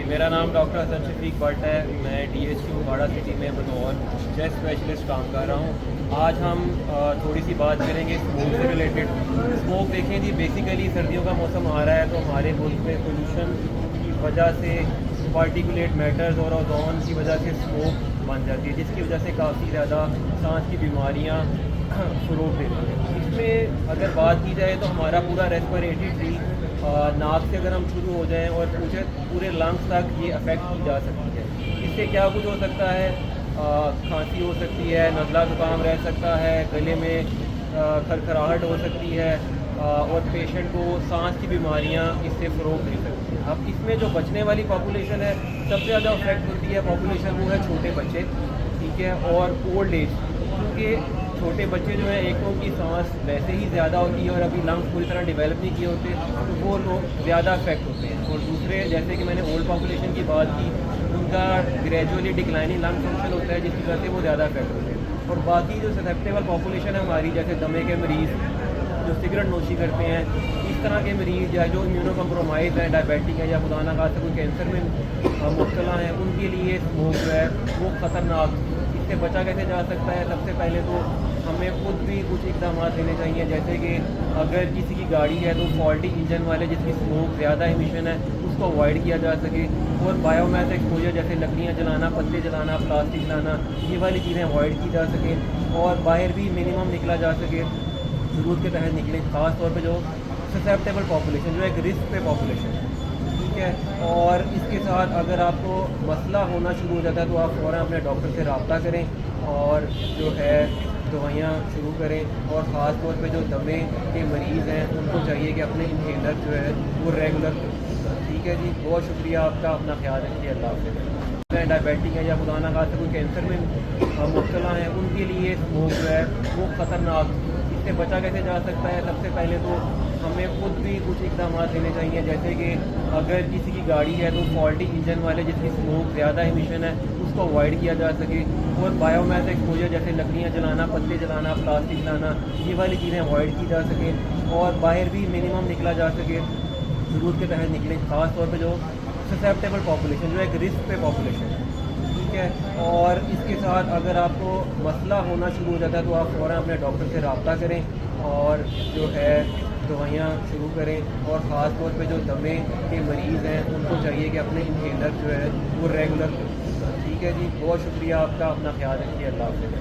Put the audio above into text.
मेरा नाम डॉक्टर हसन शफीक भट्ट है। मैं DHQ वाड़ा सिटी में बतौर चेस्ट स्पेशलिस्ट काम कर रहा हूँ। आज हम थोड़ी सी बात करेंगे स्मोक से रिलेटेड। स्मोक देखें जी, बेसिकली सर्दियों का मौसम आ रहा है तो हमारे मुल्क में पोल्यूशन की वजह से पार्टिकुलेट मैटर्स और ओजोन की वजह से स्मोक बन जाती है, जिसकी वजह से काफ़ी ज़्यादा सांस की बीमारियाँ फ़रोग़ देती हैं। इसमें अगर बात की जाए तो हमारा पूरा रेस्पिरेटरी ट्री नाक से अगर हम शुरू हो जाएं और पूरे लंग्स तक ये अफेक्ट की जा सकती है। इससे क्या कुछ हो सकता है, खांसी हो सकती है, नज़ला ज़ुकाम रह सकता है, गले में खरखराहट हो सकती है और पेशेंट को सांस की बीमारियां इससे फ़रोग़ दे सकती हैं। अब इसमें जो बचने वाली पॉपुलेशन है, सबसे ज़्यादा अफेक्ट होती है पॉपुलेशन, वो है छोटे बच्चे, ठीक है, और ओल्ड एज। क्योंकि छोटे बच्चे जो हैं, एक तो उनकी सांस वैसे ही ज़्यादा होती है और अभी लंग्स पूरी तरह डेवलप नहीं किए होते, तो वो लोग ज़्यादा अफेक्ट होते हैं। और दूसरे, जैसे कि मैंने ओल्ड पॉपुलेशन की बात की, उनका ग्रेजुअली डिक्लाइनिंग लंग फंक्शन होता है, जिसकी वजह से वो ज़्यादा अफेक्ट होते हैं। और बाकी जो ससेप्टेबल पॉपुलेशन है हमारी, जैसे दमे के मरीज़, जो सिगरेट नोशी करते हैं, इस तरह के मरीज़, या जो इम्यूनो कम्प्रोमाइज़ हैं, डायबिटिक है, या खुदा न खास्ता कोई कैंसर में मुब्तला हैं, उनके लिए स्मोक जो है वो ख़तरनाक। इससे बचा कैसे जा सकता है? सबसे पहले तो हमें खुद भी कुछ इक़दाम लेने चाहिए, जैसे कि अगर किसी की गाड़ी है तो फॉल्टी इंजन वाले, जिसकी स्मोक ज़्यादा इमिशन है, उसको अवॉइड किया जा सके। और बायोमास एक्सपोजर, जैसे लकड़ियाँ जलाना, पत्ते जलाना, प्लास्टिक जलाना, ये वाली चीज़ें अवॉइड की जा सकें। और बाहर भी मिनिमम निकला जा सके, ज़रूरत के तहत निकलें, ख़ास तौर पे जो ससेप्टेबल पॉपुलेशन, जो एक रिस्क पे पॉपुलेशन है, ठीक है। और इसके साथ अगर आपको मसला होना शुरू हो जाता है तो आप फ़ौरन अपने डॉक्टर से रब्ता करें और जो है दवाइयाँ शुरू करें। और ख़ास तौर पे जो दमे के मरीज़ हैं, उनको चाहिए कि अपने इनहेलर जो है वो रेगुलर करें। ठीक है जी, बहुत शुक्रिया आपका, अपना ख्याल रखिए, अल्लाह हाफ़िज़। डायबिटिक है, या खुदा न खास्ता कोई कैंसर में मुब्तला हैं, उनके लिए स्मोक जो है वो ख़तरनाक। इससे बचा कैसे जा सकता है? सबसे पहले तो हमें खुद भी कुछ इक़दाम लेने चाहिए, जैसे कि अगर किसी की गाड़ी है तो फॉल्टी इंजन वाले, जिसकी स्मोक ज़्यादा इमिशन है, उसको अवॉइड किया जा सके। और बायोमास एक्सपोजर, जैसे लकड़ियाँ जलाना, पत्ते जलाना, प्लास्टिक जलाना, ये वाली चीज़ें अवॉइड की जा सकें। और बाहर भी मिनिमम निकला जा सके, ज़रूरत के तहत निकलें, ख़ास तौर पे जो ससेप्टेबल पॉपुलेशन, जो एक रिस्क पे पॉपुलेशन है, ठीक है। और इसके साथ अगर आपको मसला होना शुरू हो जाता है तो आप फ़ौरन अपने डॉक्टर से रब्ता करें और जो है दवाइयाँ शुरू करें। और ख़ास तौर पे जो दमे के मरीज़ हैं, उनको चाहिए कि अपने इनहेलर जो है वो रेगुलर करें। ठीक है जी, बहुत शुक्रिया आपका, अपना ख्याल रखिए, अल्लाह हाफ़िज़।